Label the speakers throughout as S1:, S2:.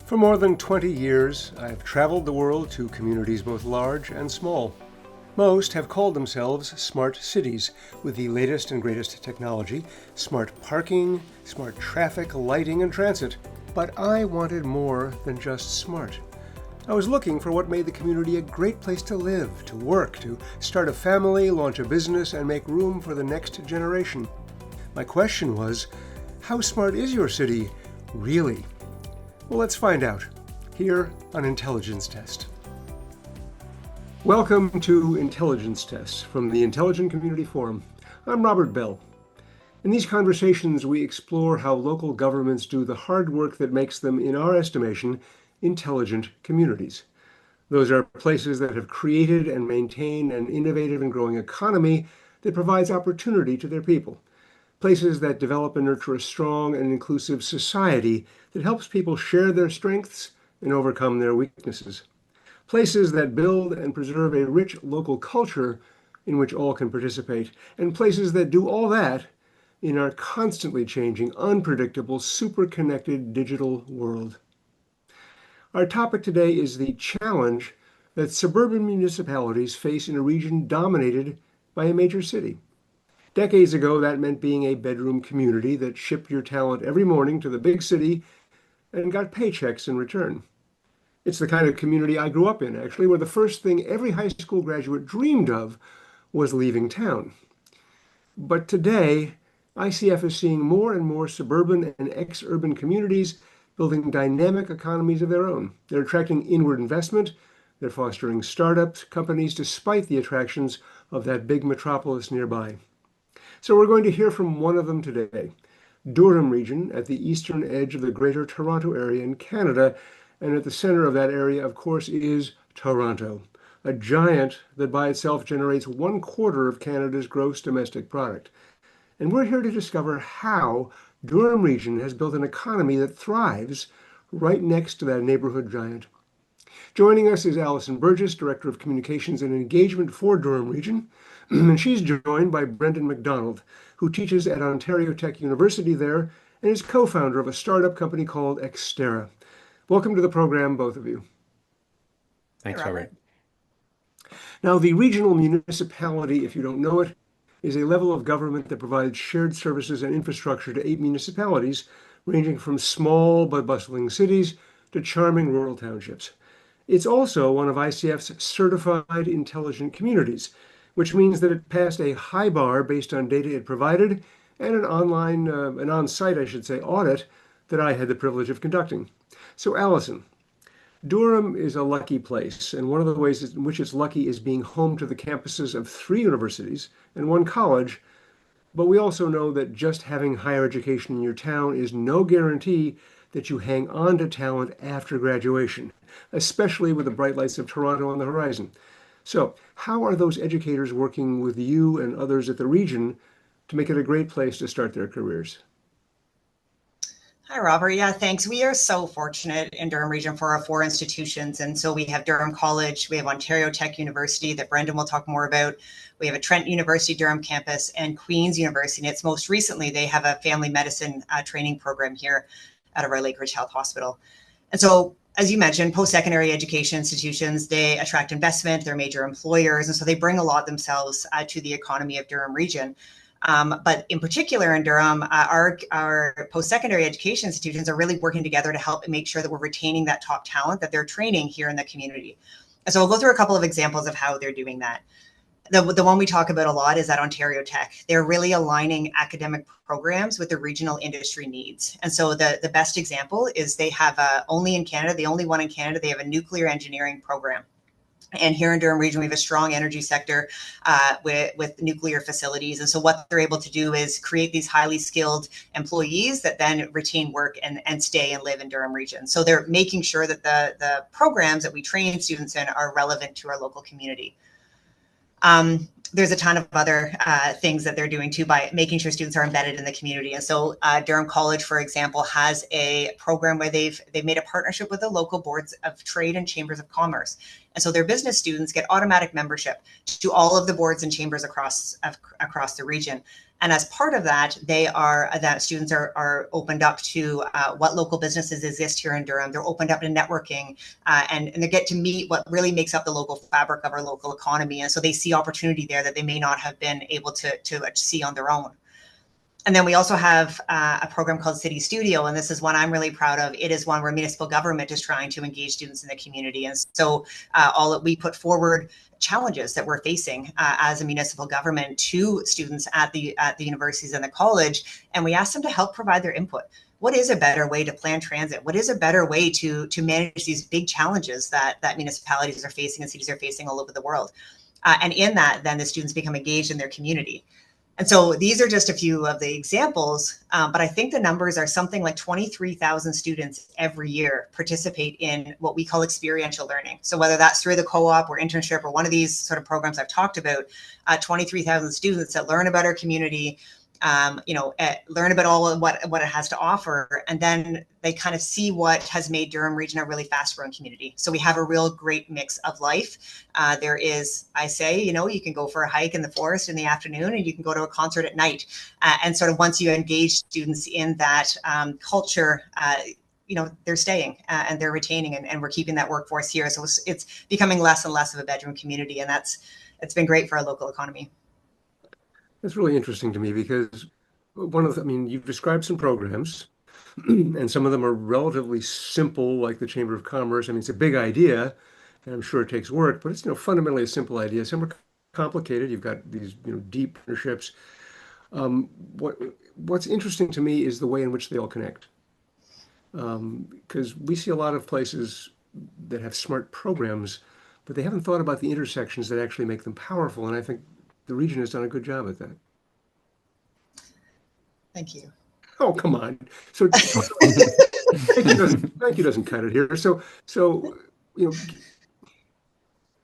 S1: For more than 20 years, I've traveled the world to communities both large and small. Most have called themselves smart cities, with the latest and greatest technology, smart parking, smart traffic, lighting, and transit. But I wanted more than just smart. I was looking for what made the community a great place to live, to work, to start a family, launch a business, and make room for the next generation. My question was, how smart is your city, really? Well, let's find out, here on Intelligence Test. Welcome to Intelligence Test from the Intelligent Community Forum. I'm Robert Bell. In these conversations, we explore how local governments do the hard work that makes them, in our estimation, intelligent communities. Those are places that have created and maintained an innovative and growing economy that provides opportunity to their people. Places that develop and nurture a strong and inclusive society that helps people share their strengths and overcome their weaknesses. Places that build and preserve a rich local culture in which all can participate. And places that do all that in our constantly changing, unpredictable, super-connected digital world. Our topic today is the challenge that suburban municipalities face in a region dominated by a major city. Decades ago, that meant being a bedroom community that shipped your talent every morning to the big city and got paychecks in return. It's the kind of community I grew up in, actually, where the first thing every high school graduate dreamed of was leaving town. But today, ICF is seeing more and more suburban and ex-urban communities building dynamic economies of their own. They're attracting inward investment. They're fostering startups, companies, despite the attractions of that big metropolis nearby. So we're going to hear from one of them today. Durham Region, at the eastern edge of the Greater Toronto Area in Canada, and at the center of that area, of course, is Toronto, a giant that by itself generates 1/4 of Canada's gross domestic product. And we're here to discover how Durham Region has built an economy that thrives right next to that neighborhood giant. Joining us is Alison Burgess, Director of Communications and Engagement for Durham Region, and she's joined by Brendan MacDonald, who teaches at Ontario Tech University there and is co-founder of a startup company called Xterra. Welcome to the program, both of you.
S2: Thanks, Robert.
S1: Now, the regional municipality, if you don't know it, is a level of government that provides shared services and infrastructure to 8 municipalities, ranging from small but bustling cities to charming rural townships. It's also one of ICF's certified intelligent communities, which means that it passed a high bar based on data it provided and an on-site, audit that I had the privilege of conducting. So, Alison, Durham is a lucky place, and one of the ways in which it's lucky is being home to the campuses of 3 universities and 1 college. But we also know that just having higher education in your town is no guarantee that you hang on to talent after graduation, especially with the bright lights of Toronto on the horizon. So, how are those educators working with you and others at the region to make it a great place to start their careers?
S3: Hi, Robert. Yeah, thanks. We are so fortunate in Durham Region for our 4 institutions. And so we have Durham College, we have Ontario Tech University that Brendan will talk more about. We have a Trent University Durham campus and Queen's University. And it's most recently, they have a family medicine training program here out of our Lakeridge Health Hospital. And so, as you mentioned, post-secondary education institutions, they attract investment, they're major employers. And so they bring a lot themselves to the economy of Durham Region. But in particular in Durham, our post-secondary education institutions are really working together to help make sure that we're retaining that top talent that they're training here in the community. And so we'll go through a couple of examples of how they're doing that. The one we talk about a lot is at Ontario Tech. They're really aligning academic programs with the regional industry needs. And so the best example is they have the only one in Canada, they have a nuclear engineering program. And here in Durham Region, we have a strong energy sector with nuclear facilities. And so what they're able to do is create these highly skilled employees that then retain work and stay and live in Durham Region. So they're making sure that the programs that we train students in are relevant to our local community. There's a ton of other things that they're doing too by making sure students are embedded in the community. And so Durham College, for example, has a program where they've made a partnership with the local boards of trade and chambers of commerce. And so their business students get automatic membership to all of the boards and chambers across the region. And as part of that, that students are opened up to what local businesses exist here in Durham. They're opened up to networking, and they get to meet what really makes up the local fabric of our local economy. And so they see opportunity there that they may not have been able to see on their own. And then we also have a program called City Studio, and this is one I'm really proud of. It is one where municipal government is trying to engage students in the community. And so we put forward challenges that we're facing as a municipal government to students at the universities and the college, and we ask them to help provide their input. What is a better way to plan transit? What is a better way to manage these big challenges that municipalities are facing and cities are facing all over the world? And in that, then the students become engaged in their community. And so these are just a few of the examples, but I think the numbers are something like 23,000 students every year participate in what we call experiential learning. So whether that's through the co-op or internship or one of these sort of programs I've talked about, 23,000 students that learn about our community, learn about all of what it has to offer, and then they kind of see what has made Durham Region a really fast-growing community. So we have a real great mix of life. There is, I say, you can go for a hike in the forest in the afternoon, and you can go to a concert at night. And sort of once you engage students in that culture, they're staying and they're retaining, and we're keeping that workforce here. So it's becoming less and less of a bedroom community, and it's been great for our local economy.
S1: That's really interesting to me because you've described some programs and some of them are relatively simple, like the Chamber of Commerce. I mean, it's a big idea and I'm sure it takes work, but it's, fundamentally a simple idea. Some are complicated. You've got these, deep partnerships. What's interesting to me is the way in which they all connect. Because we see a lot of places that have smart programs, but they haven't thought about the intersections that actually make them powerful. And I think the region has done a good job at that.
S3: Thank you.
S1: Oh, come on. So thank you doesn't cut it here. So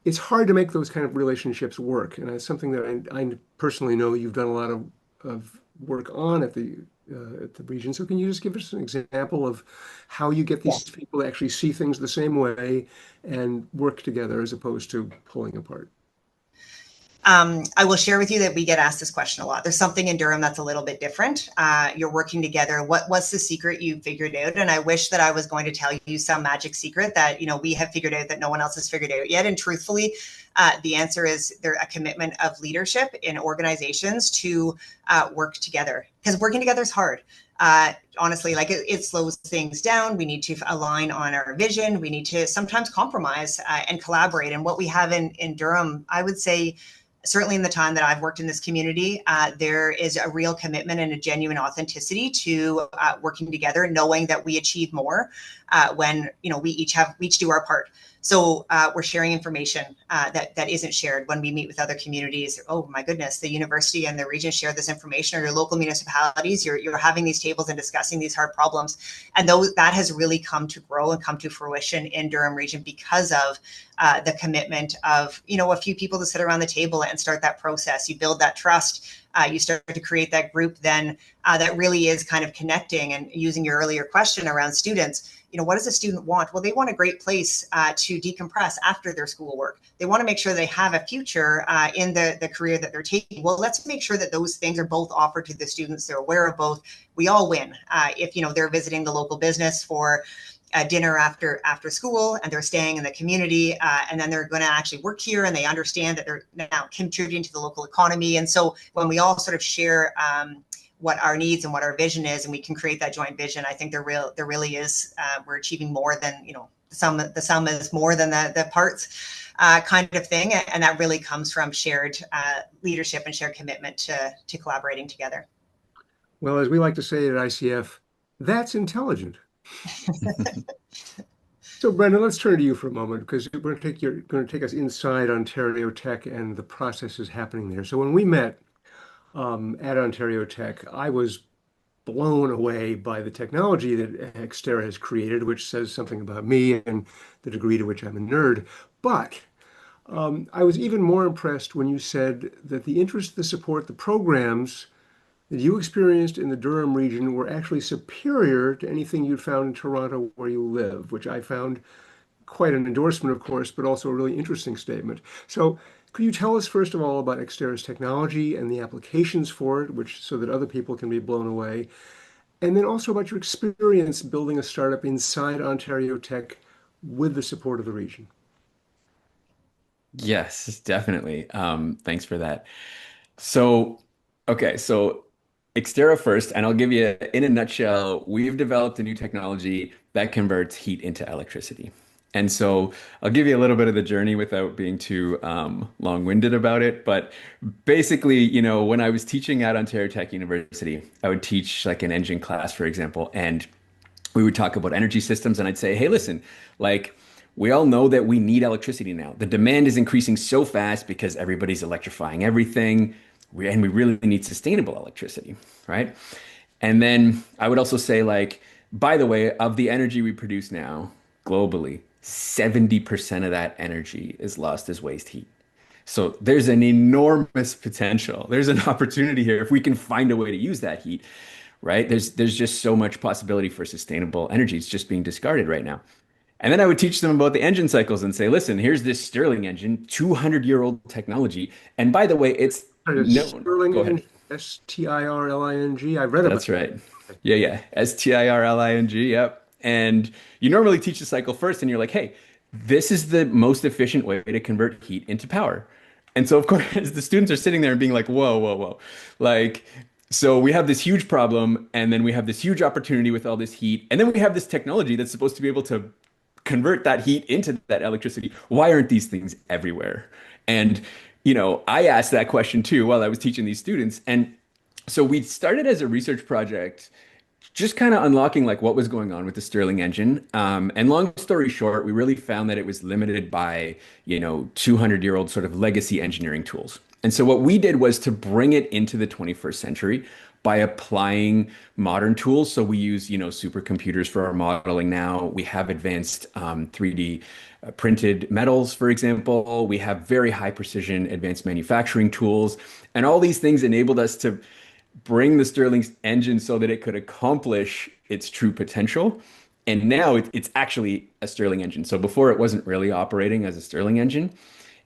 S1: it's hard to make those kind of relationships work, and it's something that I personally know you've done a lot of work on at the region. So can you just give us an example of how you get these people to actually see things the same way and work together as opposed to pulling apart?
S3: I will share with you that we get asked this question a lot. There's something in Durham that's a little bit different. You're working together. What's the secret you figured out? And I wish that I was going to tell you some magic secret that we have figured out that no one else has figured out yet. And truthfully, the answer is there a commitment of leadership in organizations to work together, because working together is hard. Honestly, like it slows things down. We need to align on our vision. We need to sometimes compromise and collaborate. And what we have in Durham, I would say, certainly in the time that I've worked in this community, there is a real commitment and a genuine authenticity to working together, knowing that we achieve more when we each do our part. So we're sharing information that isn't shared when we meet with other communities. Oh my goodness, the university and the region share this information, or your local municipalities. You're having these tables and discussing these hard problems, and that has really come to grow and come to fruition in Durham Region because of the commitment of a few people to sit around the table and start that process. You build that trust. You start to create that group then that really is kind of connecting. And using your earlier question around students, what does a student want? Well, they want a great place to decompress after their schoolwork. They want to make sure they have a future in the career that they're taking. Well, let's make sure that those things are both offered to the students. They're aware of both. We all win if they're visiting the local business for dinner after school, and they're staying in the community, and then they're going to actually work here, and they understand that they're now contributing to the local economy. And so when we all sort of share what our needs and what our vision is, and we can create that joint vision, I think there really is we're achieving more than the sum is more than the parts kind of thing, and that really comes from shared leadership and shared commitment to collaborating together.
S1: Well, as we like to say at ICF, that's intelligent. So, Brenda, let's turn to you for a moment, because you're going to take us inside Ontario Tech and the processes happening there. So when we met at Ontario Tech, I was blown away by the technology that Xterra has created, which says something about me and the degree to which I'm a nerd. But I was even more impressed when you said that the interest, the support, the programs that you experienced in the Durham region were actually superior to anything you'd found in Toronto where you live, which I found quite an endorsement, of course, but also a really interesting statement. So could you tell us, first of all, about Xterra's technology and the applications for it, which so that other people can be blown away? And then also about your experience building a startup inside Ontario Tech with the support of the region.
S2: Yes, definitely. Thanks for that. So, okay, so Xterra first, and I'll give you in a nutshell, we've developed a new technology that converts heat into electricity. And so I'll give you a little bit of the journey without being too long-winded about it. But basically, when I was teaching at Ontario Tech University, I would teach like an engine class, for example, and we would talk about energy systems, and I'd say, hey, listen, like we all know that we need electricity now. The demand is increasing so fast because everybody's electrifying everything, and we really need sustainable electricity, right? And then I would also say, like, by the way, of the energy we produce now globally, 70% of that energy is lost as waste heat. So there's an enormous potential. There's an opportunity here if we can find a way to use that heat, right? There's just so much possibility for sustainable energy. It's just being discarded right now. And then I would teach them about the engine cycles and say, listen, here's this Stirling engine, 200-year-old technology. And by the way, it's known.
S1: Stirling
S2: Go ahead.
S1: engine, Stirling. I've read about
S2: That's right. Yeah, yeah. Stirling. Yep. And you normally teach the cycle first, and you're like, hey, this is the most efficient way to convert heat into power. And so, of course, the students are sitting there and being like, whoa, whoa, whoa. Like, so we have this huge problem, and then we have this huge opportunity with all this heat, and then we have this technology that's supposed to be able to convert that heat into that electricity. Why aren't these things everywhere? And, I asked that question too while I was teaching these students. And so we started as a research project, just kind of unlocking like what was going on with the Stirling engine. And long story short, we really found that it was limited by, 200-year-old sort of legacy engineering tools. And so what we did was to bring it into the 21st century by applying modern tools. So we use, supercomputers for our modeling now. We have advanced 3D printed metals, for example. We have very high precision advanced manufacturing tools. And all these things enabled us to bring the Stirling engine so that it could accomplish its true potential. And now it's actually a Stirling engine. So before it wasn't really operating as a Stirling engine.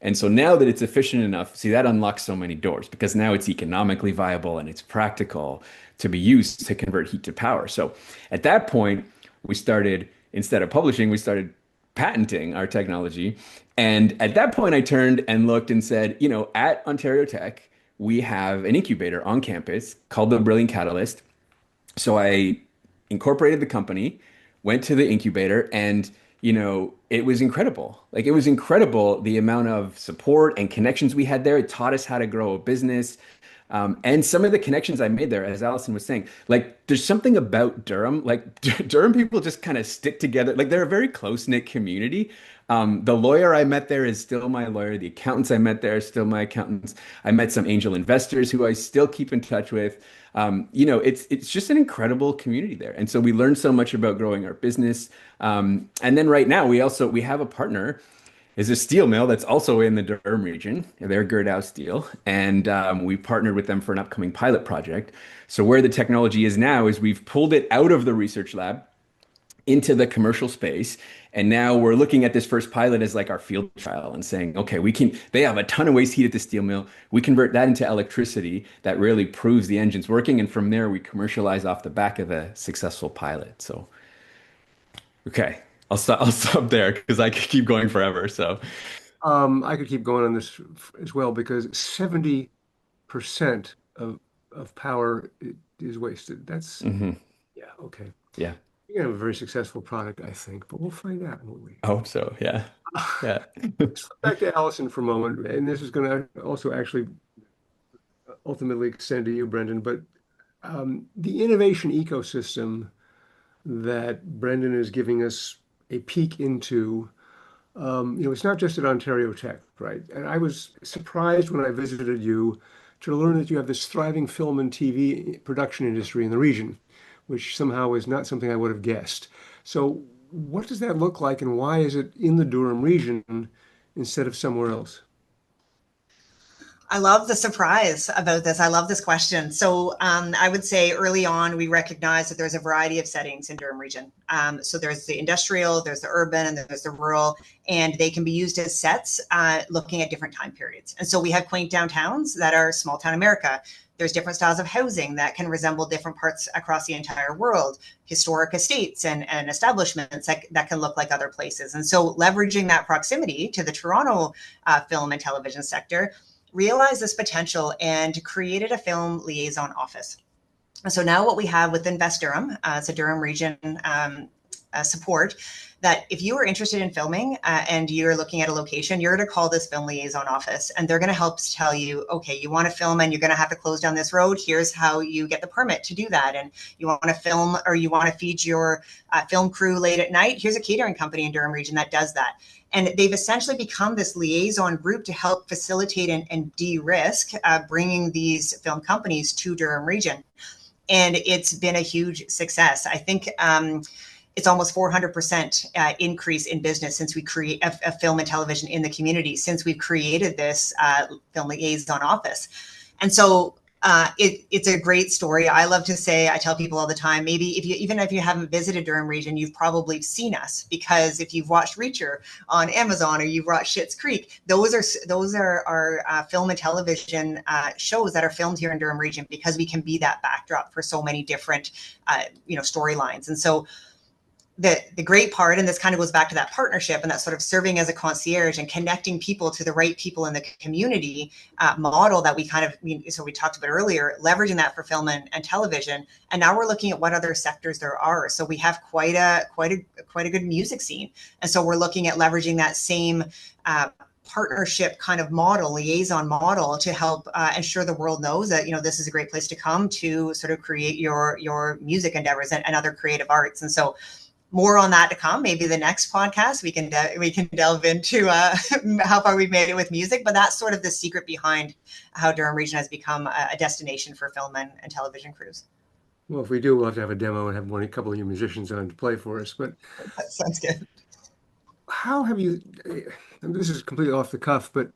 S2: And so now that it's efficient enough, see, that unlocks so many doors because now it's economically viable and it's practical to be used to convert heat to power. So at that point, we started, instead of publishing, we started patenting our technology. And at that point, I turned and looked and said, at Ontario Tech, we have an incubator on campus called the Brilliant Catalyst. So I incorporated the company, went to the incubator, and it was incredible. Like it was incredible the amount of support and connections we had there. It taught us how to grow a business. And some of the connections I made there, as Allison was saying, like there's something about Durham, like Durham people just kind of stick together. Like they're a very close-knit community. The lawyer I met there is still my lawyer. The accountants I met there are still my accountants. I met some angel investors who I still keep in touch with. It's just an incredible community there. And so we learned so much about growing our business. And then right now we have a partner is a steel mill that's also in the Durham region. They're Gerdau Steel, and we partnered with them for an upcoming pilot project. So where the technology is now is we've pulled it out of the research lab into the commercial space. And now we're looking at this first pilot as like our field trial and saying, okay, they have a ton of waste heat at the steel mill. We convert that into electricity that really proves the engine's working. And from there, we commercialize off the back of the successful pilot. So, okay, I'll stop there because I could keep going forever. So,
S1: I could keep going on this as well because 70% of power is wasted. That's,
S2: mhm,
S1: yeah, okay.
S2: yeah,
S1: You're gonna have a very successful product, I think, but we'll find out, won't we?
S2: I hope so. Yeah, yeah.
S1: Let's flip back to Allison for a moment, and this is going to also actually ultimately extend to you, Brendan, but the innovation ecosystem that Brendan is giving us a peek into, it's not just at Ontario Tech, right? And I was surprised when I visited you to learn that you have this thriving film and TV production industry in the region, which somehow is not something I would have guessed. So, what does that look like, and why is it in the Durham region instead of somewhere else?
S3: I love the surprise about this. I love this question. So I would say early on, we recognize that there's a variety of settings in Durham Region. So there's the industrial, there's the urban, and there's the rural, and they can be used as sets looking at different time periods. And so we have quaint downtowns that are small town America. There's different styles of housing that can resemble different parts across the entire world, historic estates and establishments that can look like other places. And so leveraging that proximity to the Toronto film and television sector, realized this potential and created a film liaison office. So now what we have with Invest Durham, it's a Durham Region support, that if you are interested in filming and you're looking at a location, you're going to call this film liaison office and they're going to help tell you, okay, you want to film and you're going to have to close down this road. Here's how you get the permit to do that. And you want to film or you want to feed your film crew late at night. Here's a catering company in Durham Region that does that. And they've essentially become this liaison group to help facilitate and de-risk bringing these film companies to Durham Region. And it's been a huge success. I think it's almost 400% increase in business since we create a film and television in the community, since we've created this film liaison office. And so it's a great story. I love to say, I tell people all the time, maybe even if you haven't visited Durham Region, you've probably seen us, because if you've watched Reacher on Amazon or you've watched Schitt's Creek, those are our film and television shows that are filmed here in Durham Region, because we can be that backdrop for so many different storylines. And so the great part, and this kind of goes back to that partnership and that sort of serving as a concierge and connecting people to the right people in the community model that we so we talked about earlier, leveraging that for film and television. And now we're looking at what other sectors there are. So we have quite a good music scene. And so we're looking at leveraging that same partnership kind of model, liaison model, to help ensure the world knows that, this is a great place to come to sort of create your music endeavors and other creative arts. And so more on that to come. Maybe the next podcast we can delve into how far we've made it with music, but that's sort of the secret behind how Durham Region has become a destination for film and television crews.
S1: Well, if we do, we'll have to have a demo and have a couple of your musicians on to play for us. But
S3: that sounds good.
S1: How have you? This is completely off the cuff, but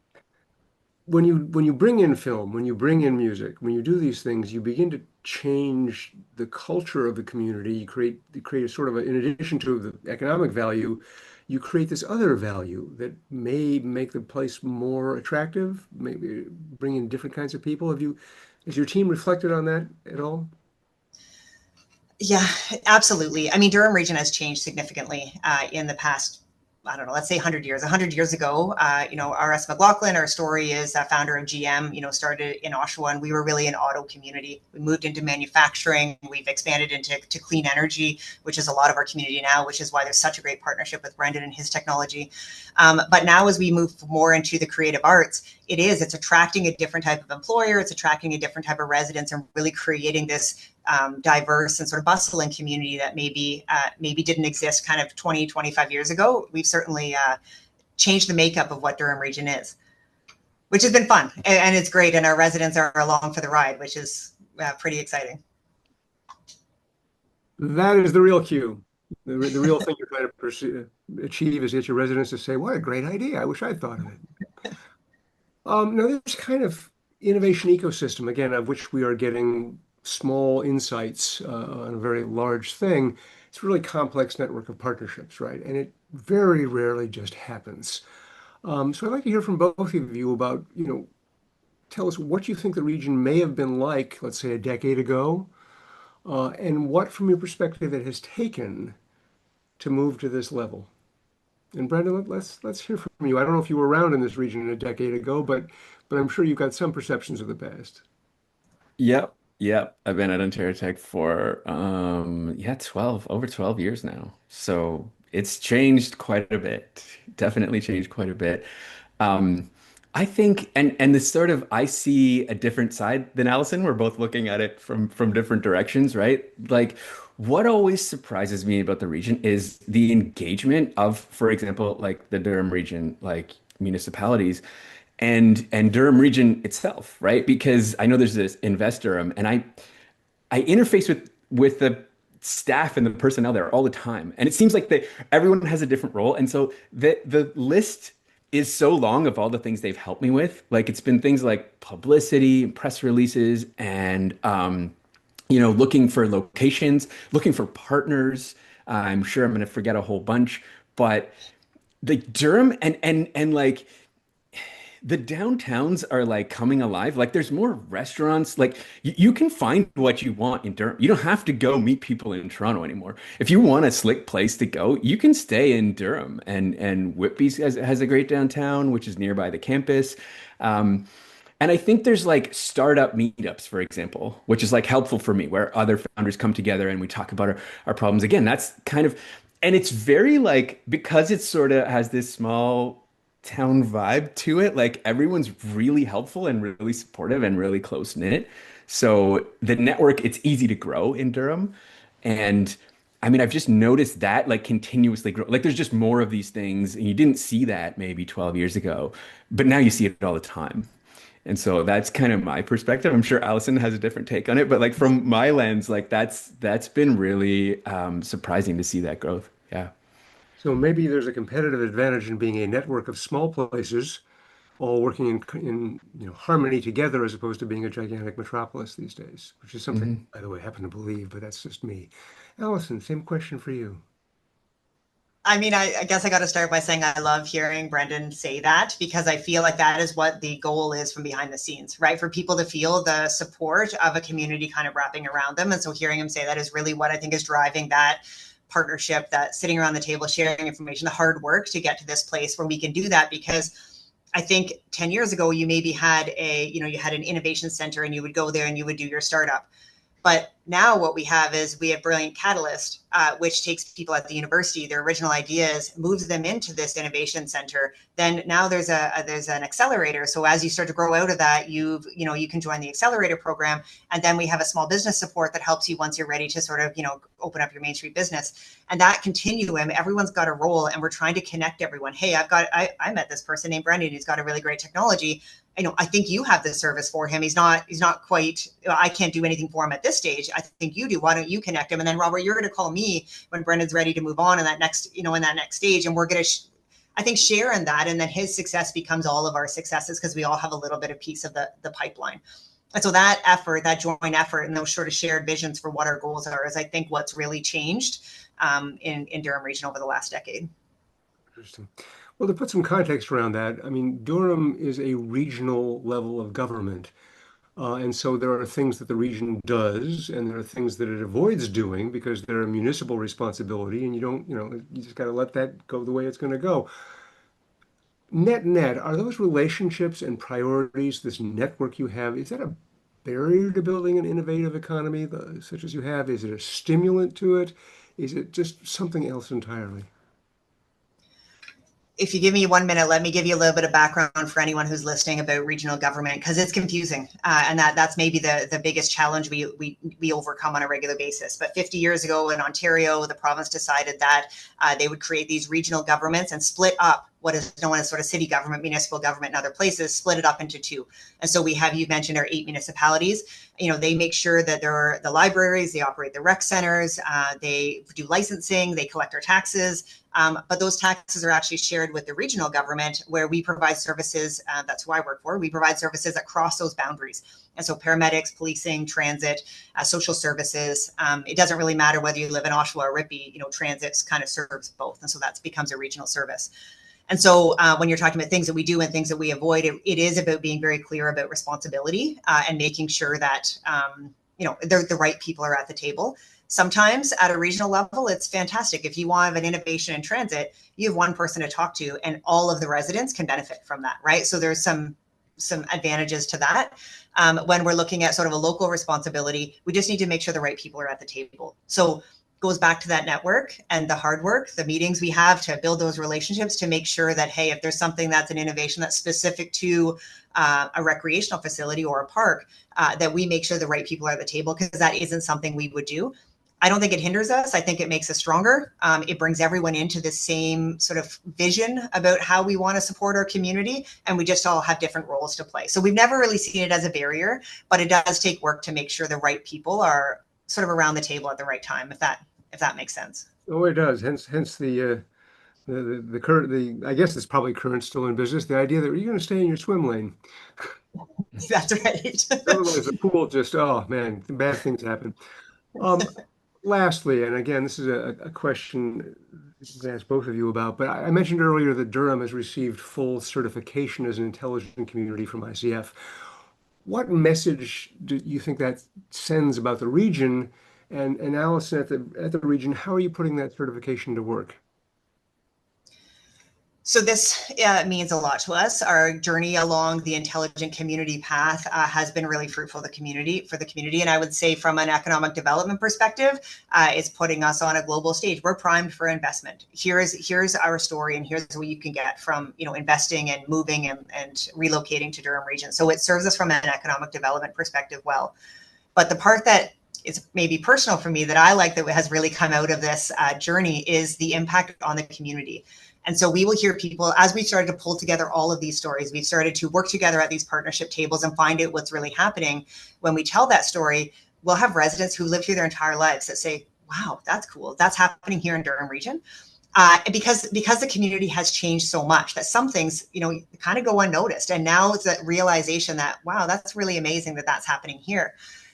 S1: when you bring in film, when you bring in music, when you do these things, you begin to change the culture of the community. You create a sort of in addition to the economic value, you create this other value that may make the place more attractive, maybe bring in different kinds of people. Has your team reflected on that at all?
S3: Yeah, absolutely. I mean, Durham Region has changed significantly in the past, I don't know, let's say 100 years. 100 years ago, R.S. McLaughlin, our story is founder of GM, started in Oshawa, and we were really an auto community. We moved into manufacturing. We've expanded into clean energy, which is a lot of our community now, which is why there's such a great partnership with Brendan and his technology. But now as we move more into the creative arts, it's attracting a different type of employer. It's attracting a different type of residents and really creating this diverse and sort of bustling community that maybe didn't exist kind of 20, 25 years ago. We've certainly changed the makeup of what Durham Region is, which has been fun. And it's great. And our residents are along for the ride, which is pretty exciting.
S1: That is the real cue. The real thing you're trying to achieve is get your residents to say, what a great idea. I wish I'd thought of it. Now, this kind of innovation ecosystem, again, of which we are getting small insights on a very large thing, it's a really complex network of partnerships, right? And it very rarely just happens. So I'd like to hear from both of you about, tell us what you think the region may have been like, let's say a decade ago, and what, from your perspective, it has taken to move to this level. And Brendan, let's hear from you. I don't know if you were around in this region a decade ago, but I'm sure you've got some perceptions of the past.
S2: Yep. I've been at Ontario Tech for over 12 years now. So it's changed quite a bit. Definitely changed quite a bit. I think, and this sort of, I see a different side than Alison. We're both looking at it from different directions, right? Like, what always surprises me about the region is the engagement of, for example, like the Durham region, like municipalities and Durham region itself, right? Because I know there's this Invest Durham, and I interface with the staff and the personnel there all the time, and it seems like everyone has a different role, and so the list is so long of all the things they've helped me with. Like it's been things like publicity, press releases, and looking for locations, looking for partners. I'm sure I'm going to forget a whole bunch, but like Durham and like the downtowns are like coming alive. Like there's more restaurants. Like you can find what you want in Durham. You don't have to go meet people in Toronto anymore. If you want a slick place to go, you can stay in Durham. And Whitby's has a great downtown, which is nearby the campus. Um, and I think there's like startup meetups, for example, which is like helpful for me, where other founders come together and we talk about our problems. Again, that's kind of, and it's very like, because it sort of has this small town vibe to it, like everyone's really helpful and really supportive and really close knit. So the network, it's easy to grow in Durham. And I mean, I've just noticed that like continuously grow. Like there's just more of these things, and you didn't see that maybe 12 years ago, but now you see it all the time. And so that's kind of my perspective. I'm sure Allison has a different take on it, but like from my lens, like that's been really surprising to see that growth. Yeah.
S1: So maybe there's a competitive advantage in being a network of small places all working in harmony together as opposed to being a gigantic metropolis these days, which is something,
S2: Mhm.
S1: by the way, I happen to believe, but that's just me. Allison, same question for you.
S3: I mean, I guess I got to start by saying I love hearing Brendan say that, because I feel like that is what the goal is from behind the scenes, right? For people to feel the support of a community kind of wrapping around them. And so hearing him say that is really what I think is driving that partnership, that sitting around the table, sharing information, the hard work to get to this place where we can do that. Because I think 10 years ago, you maybe had you had an innovation center and you would go there and you would do your startup. But now what we have is we have Brilliant Catalyst, which takes people at the university, their original ideas, moves them into this innovation center. Then now there's an accelerator. So as you start to grow out of that, you can join the accelerator program, and then we have a small business support that helps you once you're ready to sort of open up your Main Street business. And that continuum, everyone's got a role, and we're trying to connect everyone. Hey, I met this person named Brendan who's got a really great technology. I think you have this service for him. He's not quite, I can't do anything for him at this stage. I think you do. Why don't you connect him? And then Robert, you're going to call me when Brendan's ready to move on in that next stage. And we're going to, I think, share in that. And then his success becomes all of our successes, because we all have a little bit of piece of the pipeline. And so that effort, that joint effort, and those sort of shared visions for what our goals are is, I think, what's really changed in Durham Region over the last decade.
S1: Interesting. Well, to put some context around that, I mean, Durham is a regional level of government. And so there are things that the region does, and there are things that it avoids doing because they're a municipal responsibility, and you just got to let that go the way it's going to go. Net net, are those relationships and priorities, this network you have, is that a barrier to building an innovative economy such as you have? Is it a stimulant to it? Is it just something else entirely?
S3: If you give me 1 minute, let me give you a little bit of background for anyone who's listening about regional government, because it's confusing, and that's maybe the biggest challenge we overcome on a regular basis. But 50 years ago in Ontario, the province decided that they would create these regional governments and split up what is known as sort of city government, municipal government, and other places, split it up into two. And so we have, you mentioned, our 8 municipalities. They make sure that there are the libraries, they operate the rec centers, they do licensing, they collect our taxes. But those taxes are actually shared with the regional government, where we provide services. That's who I work for. We provide services across those boundaries. And so paramedics, policing, transit, social services. It doesn't really matter whether you live in Oshawa or Ripley, transit kind of serves both. And so that becomes a regional service. And so when you're talking about things that we do and things that we avoid, it is about being very clear about responsibility and making sure that, the right people are at the table. Sometimes at a regional level, it's fantastic. If you want an innovation in transit, you have one person to talk to and all of the residents can benefit from that, right? So there's some advantages to that. When we're looking at sort of a local responsibility, we just need to make sure the right people are at the table. So goes back to that network and the hard work, the meetings we have to build those relationships to make sure that, hey, if there's something that's an innovation that's specific to a recreational facility or a park, that we make sure the right people are at the table, because that isn't something we would do. I don't think it hinders us. I think it makes us stronger. It brings everyone into the same sort of vision about how we want to support our community, and we just all have different roles to play. So we've never really seen it as a barrier, but it does take work to make sure the right people are sort of around the table at the right time, if that makes sense.
S1: Oh, it does. Hence the current, I guess it's probably current, still in business, the idea that you're going to stay in your swim lane.
S3: That's right.
S1: Otherwise, the pool just, oh man, bad things happen. Um, Lastly, and again, this is a question to ask both of you about, but I mentioned earlier that Durham has received full certification as an intelligent community from ICF. What message do you think that sends about the region? And Alison, at the region, how are you putting that certification to work?
S3: So this means a lot to us. Our journey along the intelligent community path has been really fruitful for the community. And I would say from an economic development perspective, it's putting us on a global stage. We're primed for investment. Here's our story, and here's what you can get from investing and moving and relocating to Durham Region. So it serves us from an economic development perspective well. But the part that is maybe personal for me that I like that has really come out of this journey is the impact on the community. And so we will hear people, as we started to pull together all of these stories, we've started to work together at these partnership tables and find out what's really happening. When we tell that story, we'll have residents who live through their entire lives that say, wow, that's cool. That's happening here in Durham Region. Because the community has changed so much that some things, kind of go unnoticed. And now it's that realization that, wow, that's really amazing that that's happening here.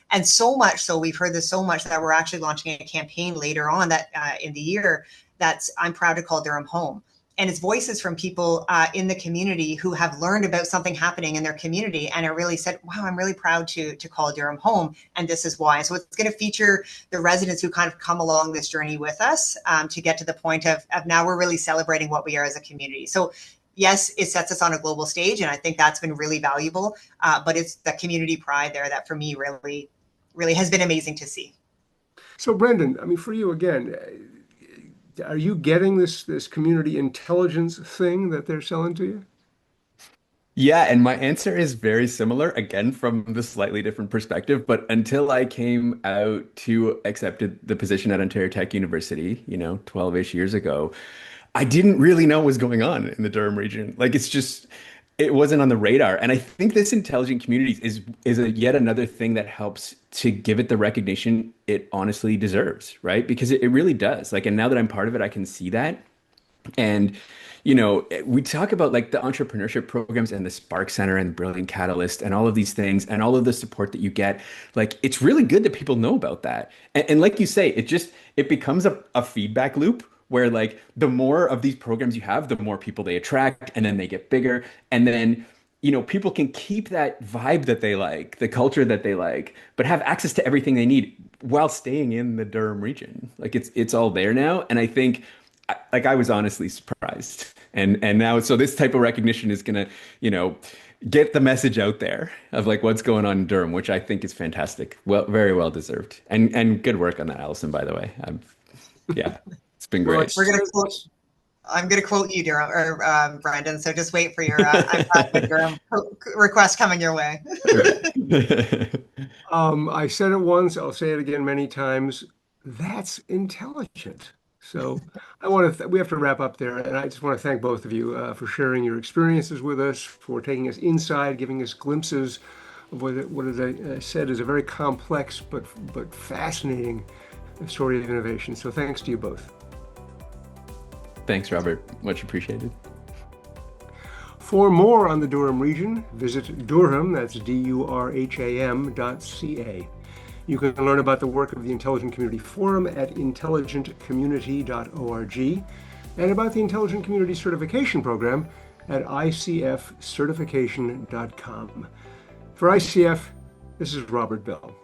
S3: And so much so, we've heard this so much that we're actually launching a campaign later on that in the year that's I'm proud to call Durham home. And it's voices from people in the community who have learned about something happening in their community and are really said, wow, I'm really proud to call Durham home. And this is why. So it's going to feature the residents who kind of come along this journey with us to get to the point of now we're really celebrating what we are as a community. So yes, it sets us on a global stage. And I think that's been really valuable. But it's the community pride there that for me really has been amazing to see.
S1: So Brendan, I mean, for you again, are you getting this community intelligence thing that they're selling to you?
S2: Yeah, and my answer is very similar, again, from the slightly different perspective. But until I came out to accepted the position at Ontario Tech University, 12-ish years ago, I didn't really know what was going on in the Durham region. Like it wasn't on the radar. And I think this intelligent communities is yet another thing that helps to give it the recognition it honestly deserves, right? Because it really does. And now that I'm part of it, I can see that. And, we talk about the entrepreneurship programs and the Spark Center and Brilliant Catalyst and all of these things and all of the support that you get. It's really good that people know about that. And like you say, it becomes a feedback loop where the more of these programs you have, the more people they attract, and then they get bigger. And then, people can keep that vibe that they like, the culture that they like, but have access to everything they need while staying in the Durham region. It's all there now. And I think I was honestly surprised. And now, so this type of recognition is gonna, get the message out there of what's going on in Durham, which I think is fantastic. Well, very well deserved. And good work on that, Alison, by the way. Yeah. It's been great.
S3: I'm going to quote you, Durham, or Brendan. So just wait for your I'm proud of Durham request coming your way.
S1: I said it once. I'll say it again many times. That's intelligent. So we have to wrap up there, and I just want to thank both of you for sharing your experiences with us, for taking us inside, giving us glimpses of what as I said is a very complex but fascinating story of innovation. So thanks to you both.
S2: Thanks, Robert. Much appreciated.
S1: For more on the Durham region, visit Durham, that's durham.ca. You can learn about the work of the Intelligent Community Forum at intelligentcommunity.org and about the Intelligent Community Certification Program at icfcertification.com. For ICF, this is Robert Bell.